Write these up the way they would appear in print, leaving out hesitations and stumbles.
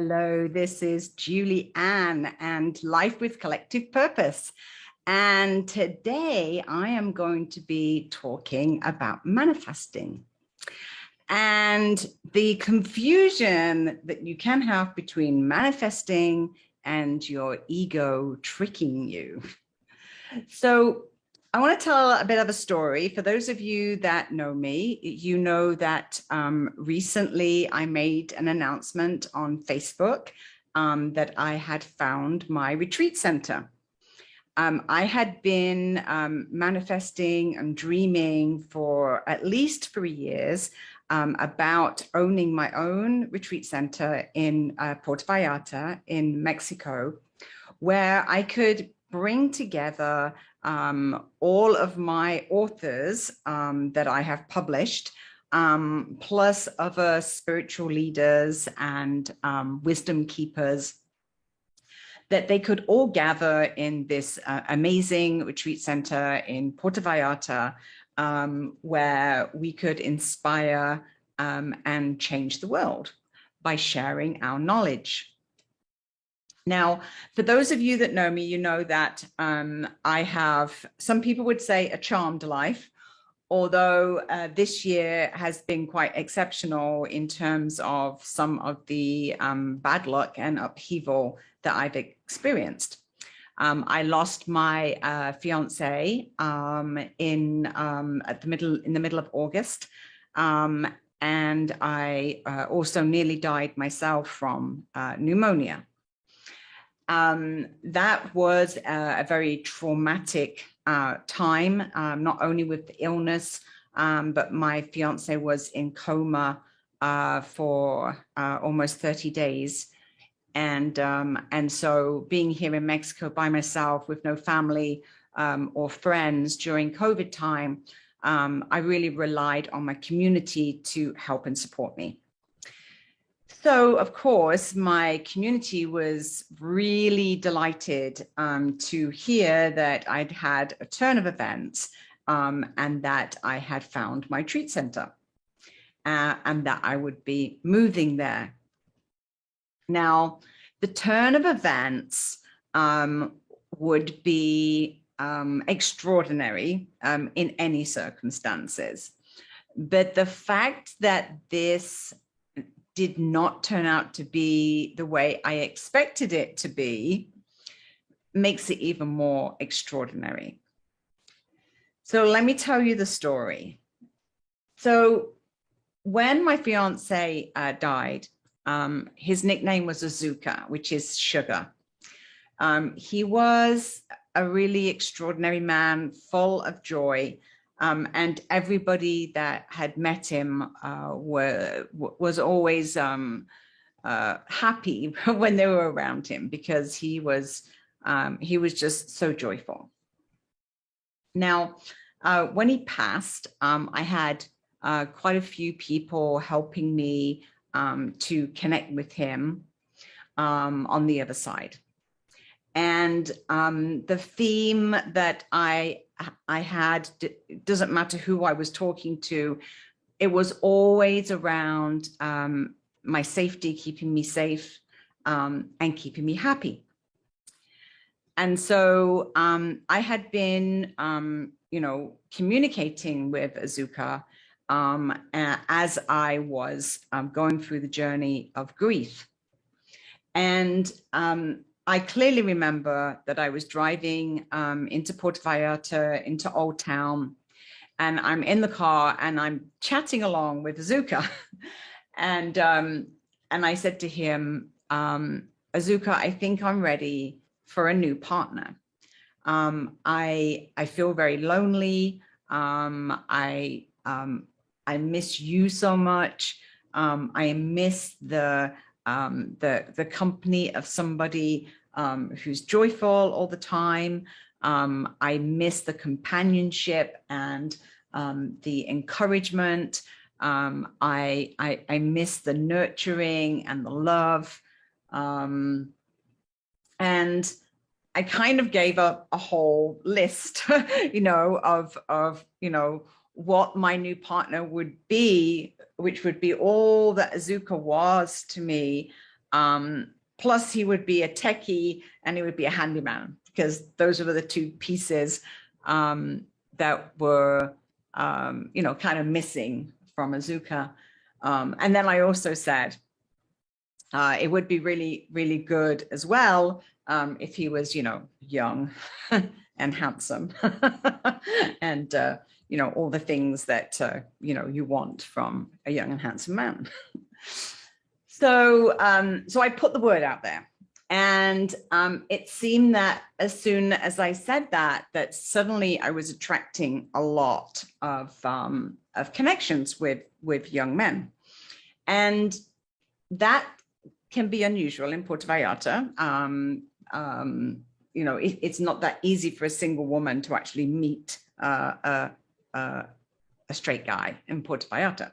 Hello, this is Julie Ann and Life with Collective Purpose. And today I am going to be talking about manifesting and the confusion that you can have between manifesting and your ego tricking you. So I want to tell a bit of a story. For those of you that know me, you know that recently I made an announcement on Facebook that I had found my retreat center. I had been manifesting and dreaming for at least 3 years about owning my own retreat center in Puerto Vallarta in Mexico, where I could bring together all of my authors that I have published, plus other spiritual leaders and wisdom keepers, that they could all gather in this amazing retreat center in Puerto Vallarta, where we could inspire and change the world by sharing our knowledge. Now, for those of you that know me, you know that I have, some people would say, a charmed life, although this year has been quite exceptional in terms of some of the bad luck and upheaval that I've experienced. I lost my fiance in the middle of August, and I also nearly died myself from pneumonia. That was a very traumatic time, not only with the illness, but my fiance was in coma for almost 30 days. And so being here in Mexico by myself with no family or friends during COVID time, I really relied on my community to help and support me. So, of course, my community was really delighted to hear that I'd had a turn of events and that I had found my retreat center and that I would be moving there. Now, the turn of events would be extraordinary in any circumstances. But the fact that this did not turn out to be the way I expected it to be makes it even more extraordinary. So let me tell you the story. So when my fiance died, his nickname was Azuka, which is sugar. He was a really extraordinary man, full of joy. And everybody that had met him was always happy when they were around him because he was just so joyful. Now, when he passed, I had quite a few people helping me to connect with him on the other side. And the theme that I had, it doesn't matter who I was talking to, it was always around my safety, keeping me safe and keeping me happy. And so I had been, communicating with Azuka as I was going through the journey of grief. And I clearly remember that I was driving into Puerto Vallarta, into Old Town, and I'm in the car and I'm chatting along with Azuka. And I said to him, Azuka, I think I'm ready for a new partner. I feel very lonely. I miss you so much. I miss the company of somebody who's joyful all the time. I miss the companionship and the encouragement. I miss the nurturing and the love. And I kind of gave up a whole list, of what my new partner would be, which would be all that Azuka was to me, Plus he would be a techie and he would be a handyman, because those were the two pieces that were, kind of missing from Azuka. And then I also said, it would be really, really good as well if he was, young and handsome and, all the things that, you want from a young and handsome man. So I put the word out there, and it seemed that as soon as I said that suddenly I was attracting a lot of connections with young men, and that can be unusual in Puerto Vallarta. It's not that easy for a single woman to actually meet a straight guy in Puerto Vallarta.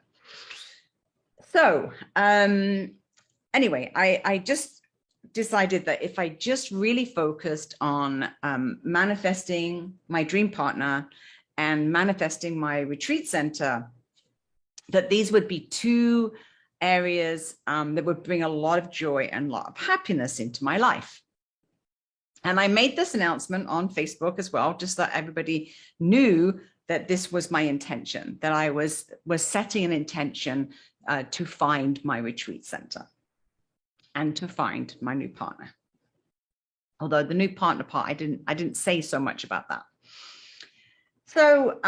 So anyway, I just decided that if I just really focused on manifesting my dream partner and manifesting my retreat center, that these would be two areas that would bring a lot of joy and a lot of happiness into my life. And I made this announcement on Facebook as well, just so that everybody knew that this was my intention, that I was setting an intention to find my retreat center and to find my new partner. Although the new partner part, I didn't say so much about that. So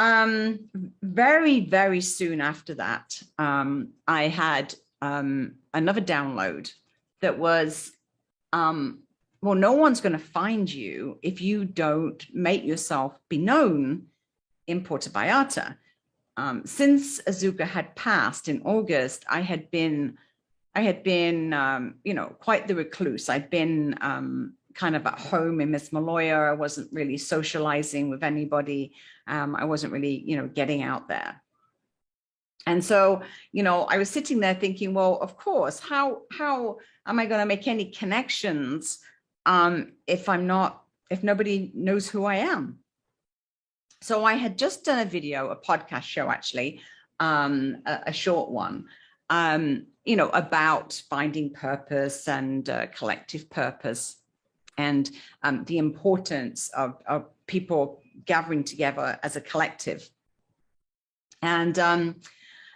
very, very soon after that, I had another download that was, well, no one's going to find you if you don't make yourself be known in Puerto Vallarta. Since Azuka had passed in August, I had been, quite the recluse. I'd been kind of at home in Miss Maloya. I wasn't really socializing with anybody. I wasn't really, getting out there. And so, I was sitting there thinking, well, of course, how am I going to make any connections if nobody knows who I am? So I had just done a video, a podcast show, actually, a short one, about finding purpose and collective purpose, and the importance of people gathering together as a collective. And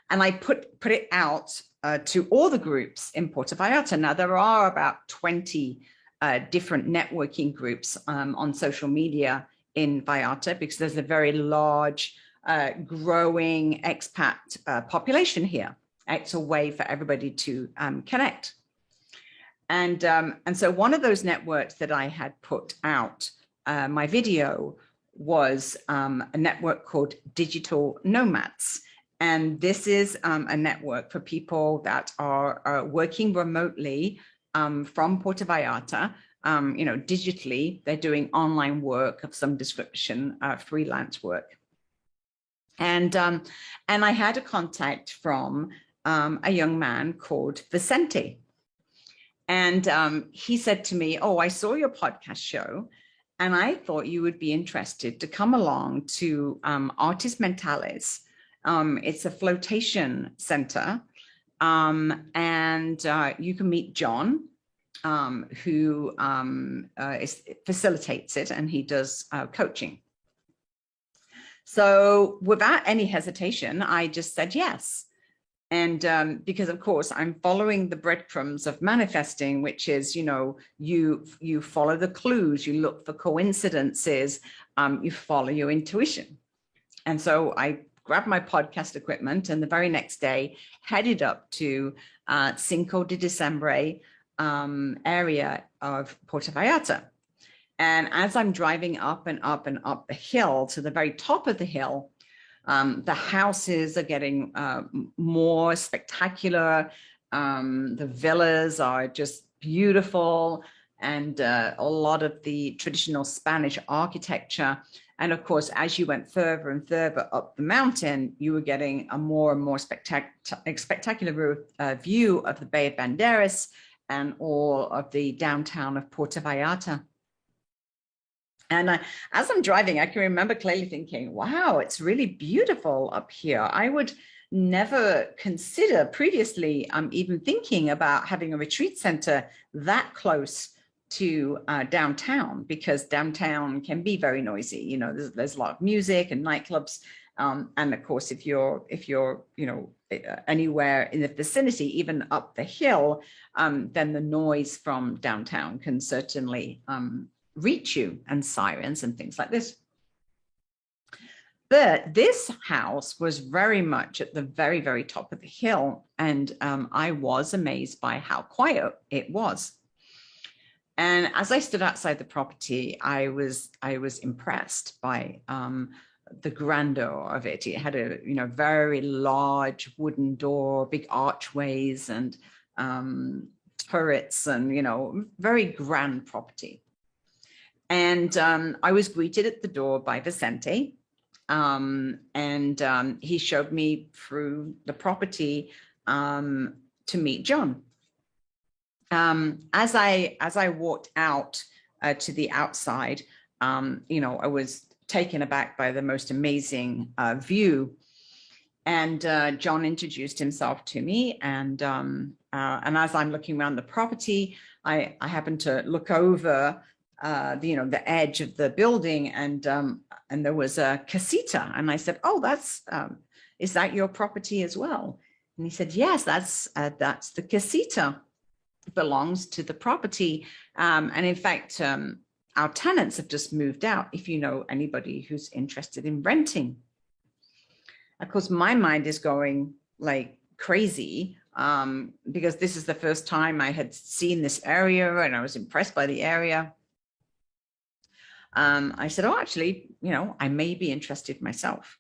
I put it out to all the groups in Puerto Vallarta. Now, there are about 20 different networking groups on social media in Vallarta, because there's a very large, growing expat population here. It's a way for everybody to connect. And so one of those networks that I had put out my video was a network called Digital Nomads. And this is a network for people that are working remotely from Puerto Vallarta. Digitally, they're doing online work of some description, freelance work. And I had a contact from a young man called Vicente. And he said to me, oh, I saw your podcast show, and I thought you would be interested to come along to Artis Mentales. It's a flotation center, and you can meet John, who facilitates it, and he does coaching. So without any hesitation, I just said yes. And because, of course, I'm following the breadcrumbs of manifesting, which is, you follow the clues, you look for coincidences, you follow your intuition. And so I grabbed my podcast equipment, and the very next day headed up to Cinco de Diciembre area of Puerto Vallarta. And as I'm driving up and up and up the hill to the very top of the hill, the houses are getting more spectacular. The villas are just beautiful, and a lot of the traditional Spanish architecture. And of course, as you went further and further up the mountain, you were getting a more and more spectacular view of the Bay of Banderas and all of the downtown of Puerto Vallarta. And as I'm driving, I can remember clearly thinking, wow, it's really beautiful up here. I would never consider previously even thinking about having a retreat center that close to downtown, because downtown can be very noisy. You know, there's a lot of music and nightclubs. And of course, if you're, you know, anywhere in the vicinity, even up the hill, then the noise from downtown can certainly reach you, and sirens and things like this. But this house was very much at the very, very top of the hill. And I was amazed by how quiet it was. And as I stood outside the property, I was impressed by the grandeur of it. It had a, you know, very large wooden door, big archways, and turrets, and, you know, very grand property. And I was greeted at the door by Vicente. He showed me through the property to meet John. As I walked out to the outside, you know, I was taken aback by the most amazing view. And John introduced himself to me, and as I'm looking around the property, I happened to look over you know, the edge of the building, and there was a casita, and I said, "Oh, is that your property as well?" And he said, "Yes, that's the casita. It belongs to the property, and in fact, our tenants have just moved out. If you know anybody who's interested in renting." Of course, my mind is going like crazy, because this is the first time I had seen this area, and I was impressed by the area. I said, "Oh, actually, you know, I may be interested myself."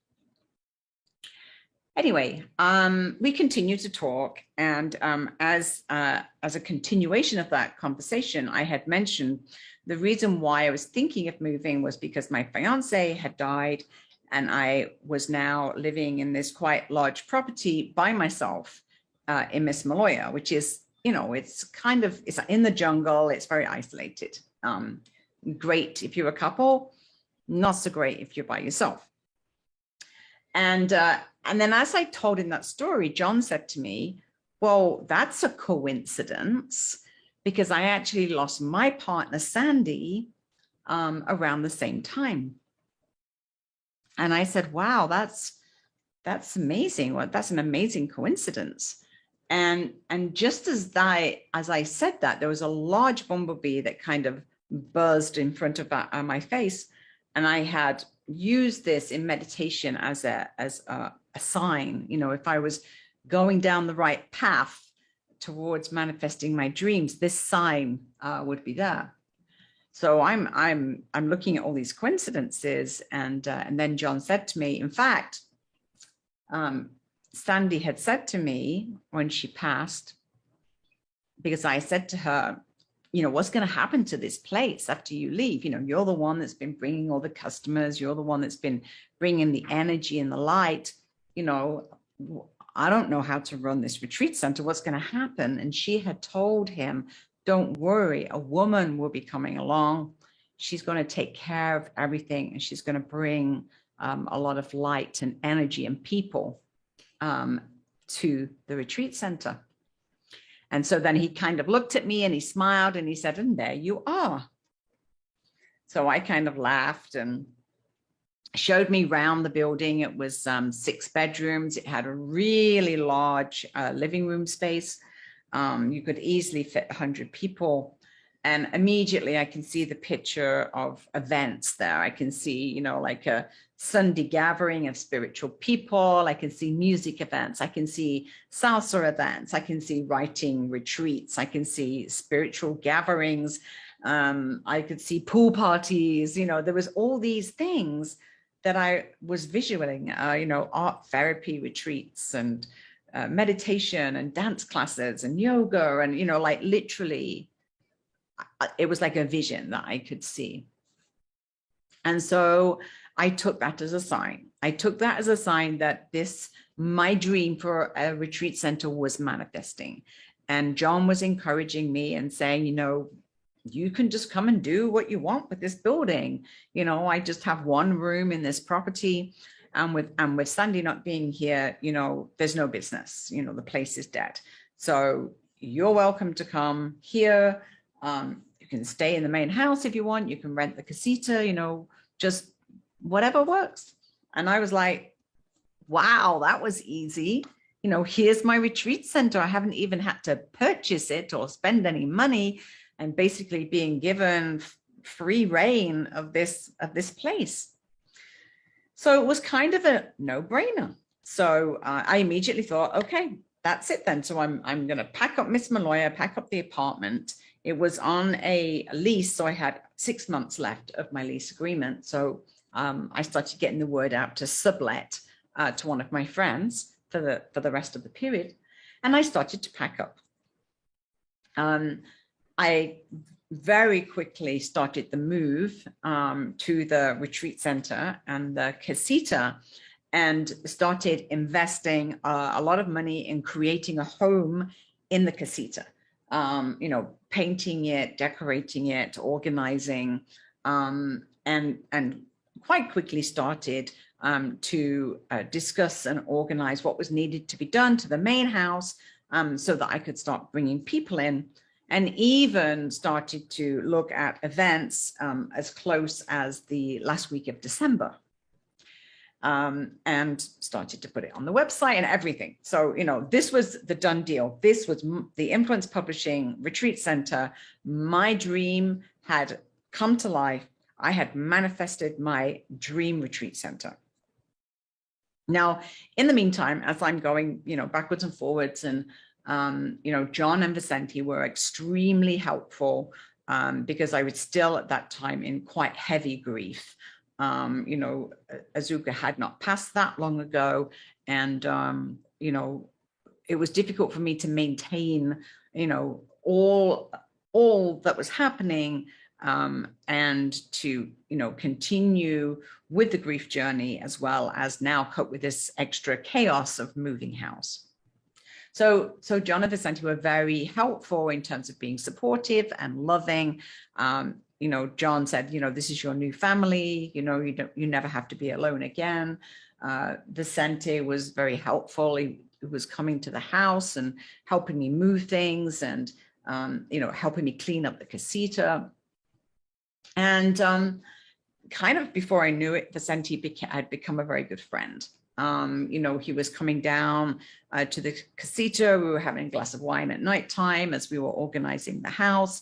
Anyway, we continued to talk, and as a continuation of that conversation, I had mentioned the reason why I was thinking of moving was because my fiance had died, and I was now living in this quite large property by myself in Miss Maloya, which is, you know, it's in the jungle. It's very isolated. Great if you're a couple, not so great if you're by yourself. And then as I told him that story, John said to me, "Well, that's a coincidence, because I actually lost my partner, Sandy, around the same time." And I said, "Wow, that's amazing. Well, that's an amazing coincidence." And just as I said that, there was a large bumblebee that kind of buzzed in front of my face, and I had used this in meditation as a sign. You know, if I was going down the right path towards manifesting my dreams, this sign would be there. So I'm looking at all these coincidences, and then John said to me, in fact, Sandy had said to me when she passed, because I said to her, "You know, what's going to happen to this place after you leave? You know, you're the one that's been bringing all the customers. You're the one that's been bringing the energy and the light. You know, I don't know how to run this retreat center. What's going to happen?" And she had told him, "Don't worry, a woman will be coming along. She's going to take care of everything, and she's going to bring a lot of light and energy and people to the retreat center." And so then he kind of looked at me and he smiled and he said, "And there you are." So I kind of laughed and showed me around the building. It was 6 bedrooms. It had a really large living room space. You could easily fit 100 people. And immediately I can see the picture of events there. I can see, you know, like a Sunday gathering of spiritual people. I can see music events. I can see salsa events. I can see writing retreats. I can see spiritual gatherings. I could see pool parties. You know, there was all these things that I was visualizing, you know, art therapy retreats and meditation and dance classes and yoga, and, you know, like literally, it was like a vision that I could see. And so I took that as a sign. I took that as a sign that my dream for a retreat center was manifesting. And John was encouraging me and saying, you know, you can just come and do what you want with this building. You know, I just have one room in this property. And with Sandy not being here, there's no business, the place is dead. So you're welcome to come here. You can stay in the main house if you want. You can rent the casita, just whatever works. And I was like, wow, that was easy. Here's my retreat center. I haven't even had to purchase it or spend any money, and basically being given free reign of this place. So it was kind of a no-brainer. So I immediately thought, okay, that's it then. So I'm going to pack up Miss Malloya, pack up the apartment. It was on a lease, so I had 6 months left of my lease agreement. So I started getting the word out to sublet to one of my friends for the rest of the period, and I started to pack up. I very quickly started the move to the retreat center and the casita, and started investing a lot of money in creating a home in the casita. Painting it, decorating it, organizing, and quite quickly started to discuss and organize what was needed to be done to the main house, so that I could start bringing people in, and even started to look at events as close as the last week of December, and started to put it on the website and everything. So, this was the done deal. This was the Influence Publishing Retreat Center. My dream had come to life. I had manifested my dream retreat center. Now, in the meantime, as I'm going, backwards and forwards, and, John and Vicente were extremely helpful, because I was still at that time in quite heavy grief. Azuka had not passed that long ago. And, it was difficult for me to maintain, all that was happening, and to, continue with the grief journey, as well as now cope with this extra chaos of moving house. So John and Vicente were very helpful in terms of being supportive and loving. John said, this is your new family, you never have to be alone again. Vicente was very helpful. He was coming to the house and helping me move things, and, helping me clean up the casita. And kind of before I knew it, Vicente had become a very good friend. He was coming down to the casita. We were having a glass of wine at nighttime as we were organizing the house.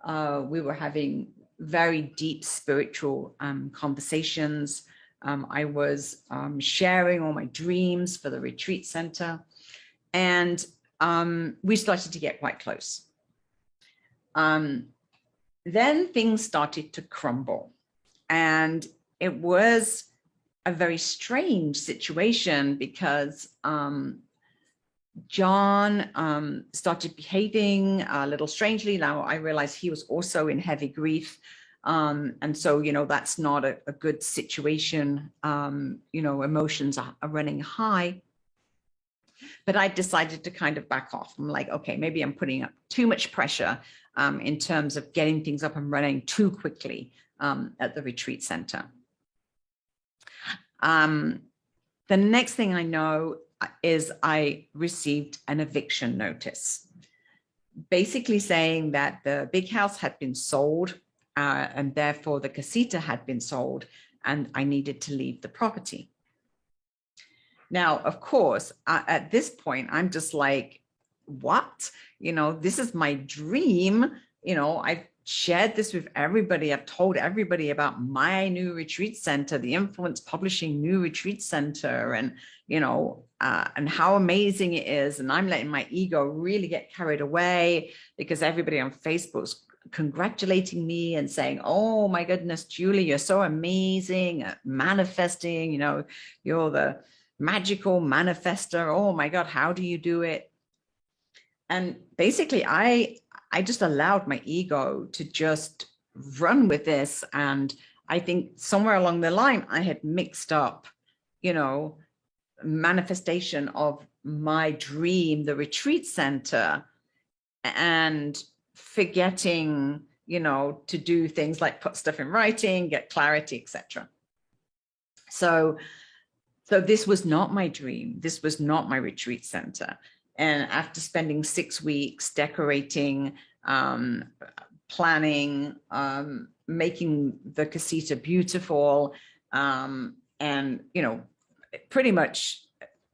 We were having very deep spiritual conversations. I was sharing all my dreams for the retreat center, and we started to get quite close. Then things started to crumble, and it was a very strange situation, because John started behaving a little strangely. Now I realized he was also in heavy grief. And so, that's not a good situation. Emotions are running high. But I decided to kind of back off. I'm like, okay, maybe I'm putting up too much pressure in terms of getting things up and running too quickly at the retreat center. The next thing I know is I received an eviction notice, basically saying that the big house had been sold, and therefore the casita had been sold, and I needed to leave the property. Now, of course, at this point, I'm just like, what? This is my dream. I've shared this with everybody. I've told everybody about my new retreat center, the Influence Publishing new retreat center, and, and how amazing it is. And I'm letting my ego really get carried away, because everybody on Facebook's congratulating me and saying, oh my goodness, Julie, you're so amazing at manifesting, you're the magical manifester. Oh my God, how do you do it? And basically I just allowed my ego to just run with this. And I think somewhere along the line, I had mixed up, manifestation of my dream, the retreat center, and forgetting, to do things like put stuff in writing, get clarity, etc. So So this was not my dream. This was not my retreat center. And after spending 6 weeks decorating, planning, making the casita beautiful, and, you know, pretty much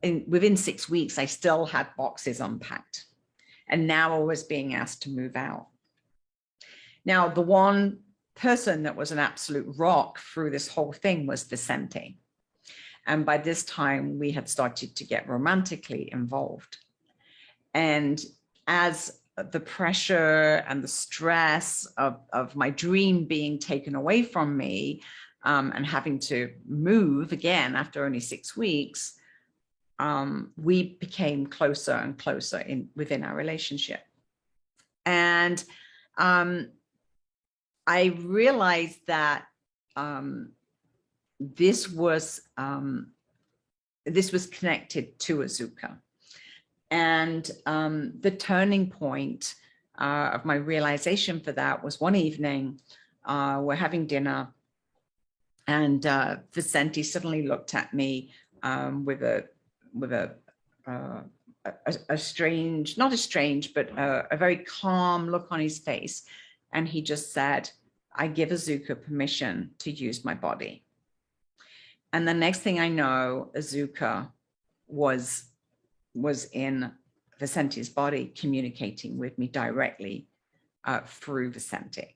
within 6 weeks, I still had boxes unpacked. And now I was being asked to move out. Now, the one person that was an absolute rock through this whole thing was Vicente. And by this time, we had started to get romantically involved. And as the pressure and the stress of my dream being taken away from me, and having to move again after only 6 weeks, we became closer and closer within our relationship. And I realized that this was connected to Azuka. And the turning point of my realization for that was one evening, we're having dinner, and Vicente suddenly looked at me with a strange, not a strange, but a very calm look on his face. And he just said, "I give Azuka permission to use my body." And the next thing I know, Azuka was in Vicente's body, communicating with me directly through Vicente.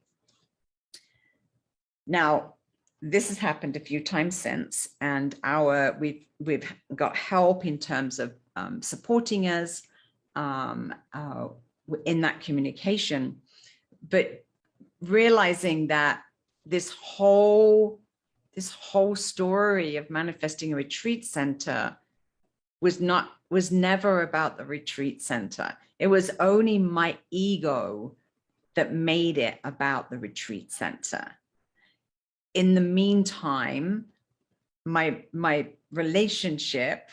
Now, this has happened a few times since, and we've got help in terms of supporting us in that communication, but realizing that this whole story of manifesting a retreat center was never about the retreat center. It was only my ego that made it about the retreat center. In the meantime, my relationship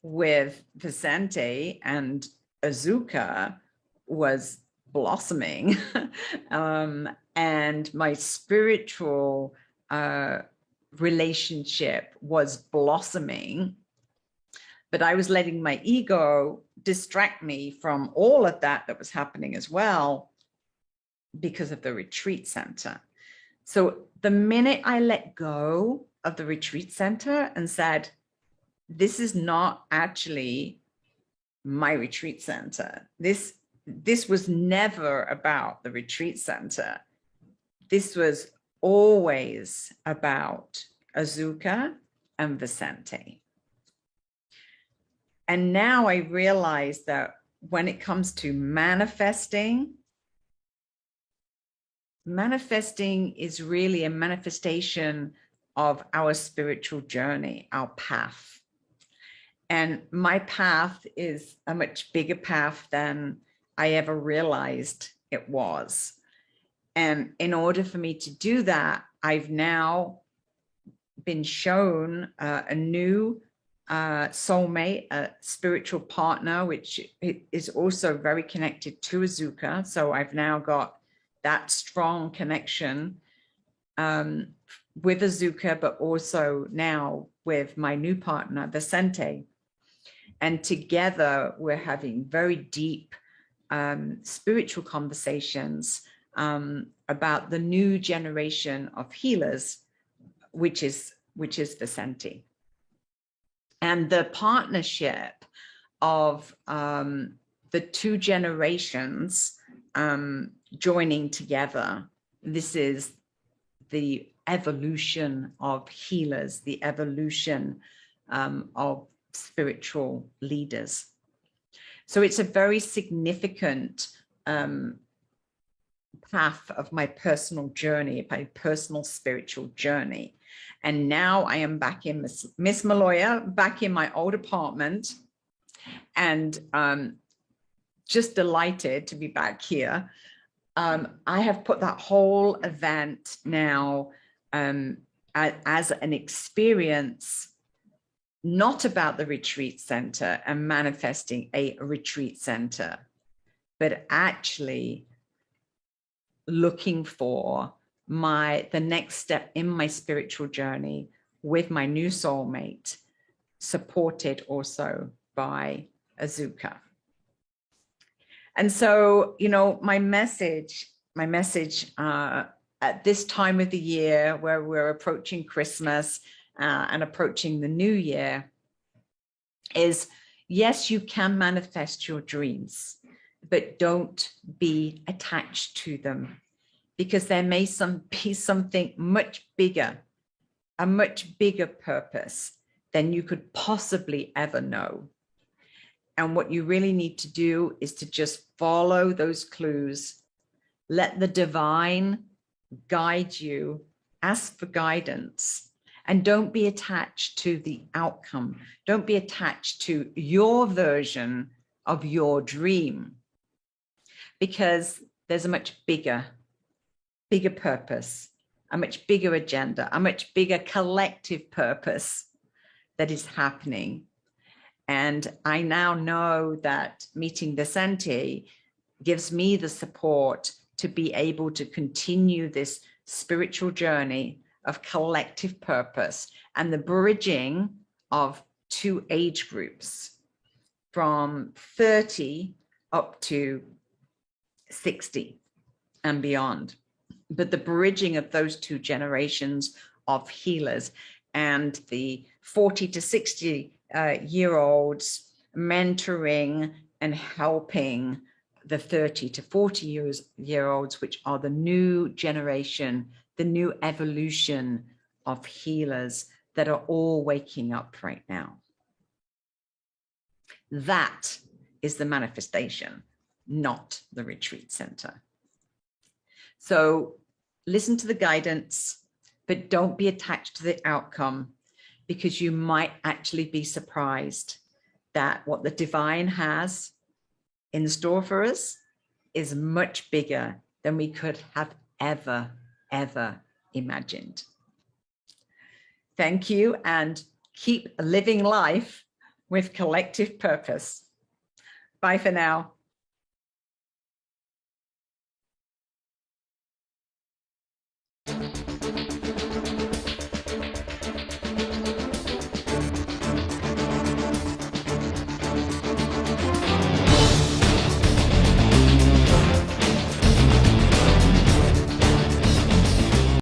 with Vicente and Azuka was blossoming, and my spiritual relationship was blossoming. But I was letting my ego distract me from all of that was happening as well because of the retreat center. So the minute I let go of the retreat center and said, this is not actually my retreat center. This was never about the retreat center. This was always about Azuka and Vicente. And now I realize that when it comes to manifesting is really a manifestation of our spiritual journey, our path. And my path is a much bigger path than I ever realized it was. And in order for me to do that, I've now been shown a new soulmate, a spiritual partner, which is also very connected to Azuka. So I've now got that strong connection with Azuka, but also now with my new partner, Vicente. And together we're having very deep spiritual conversations about the new generation of healers, which is Vicente. And the partnership of the two generations joining together, this is the evolution of healers, the evolution of spiritual leaders. So it's a very significant path of my personal journey, my personal spiritual journey. And now I am back in Miss Maloya, back in my old apartment, and just delighted to be back here. I have put that whole event now as an experience, not about the retreat center and manifesting a retreat center, but actually looking for the next step in my spiritual journey with my new soulmate, supported also by Azuka. And so, you know, my message at this time of the year where we're approaching Christmas and approaching the new year is, yes, you can manifest your dreams, but don't be attached to them, because there may be something much bigger, a much bigger purpose than you could possibly ever know. And what you really need to do is to just follow those clues, let the divine guide you, ask for guidance, and don't be attached to the outcome. Don't be attached to your version of your dream, because there's a much bigger purpose, a much bigger agenda, a much bigger collective purpose that is happening. And I now know that meeting Vicente gives me the support to be able to continue this spiritual journey of collective purpose and the bridging of two age groups from 30 up to 60 and beyond. But the bridging of those two generations of healers and the 40 to 60 year olds mentoring and helping the 30 to 40 year olds, which are the new generation, the new evolution of healers that are all waking up right now. That is the manifestation, not the retreat center. So listen to the guidance, but don't be attached to the outcome, because you might actually be surprised that what the divine has in store for us is much bigger than we could have ever imagined. Thank you, and keep living life with collective purpose. Bye for now.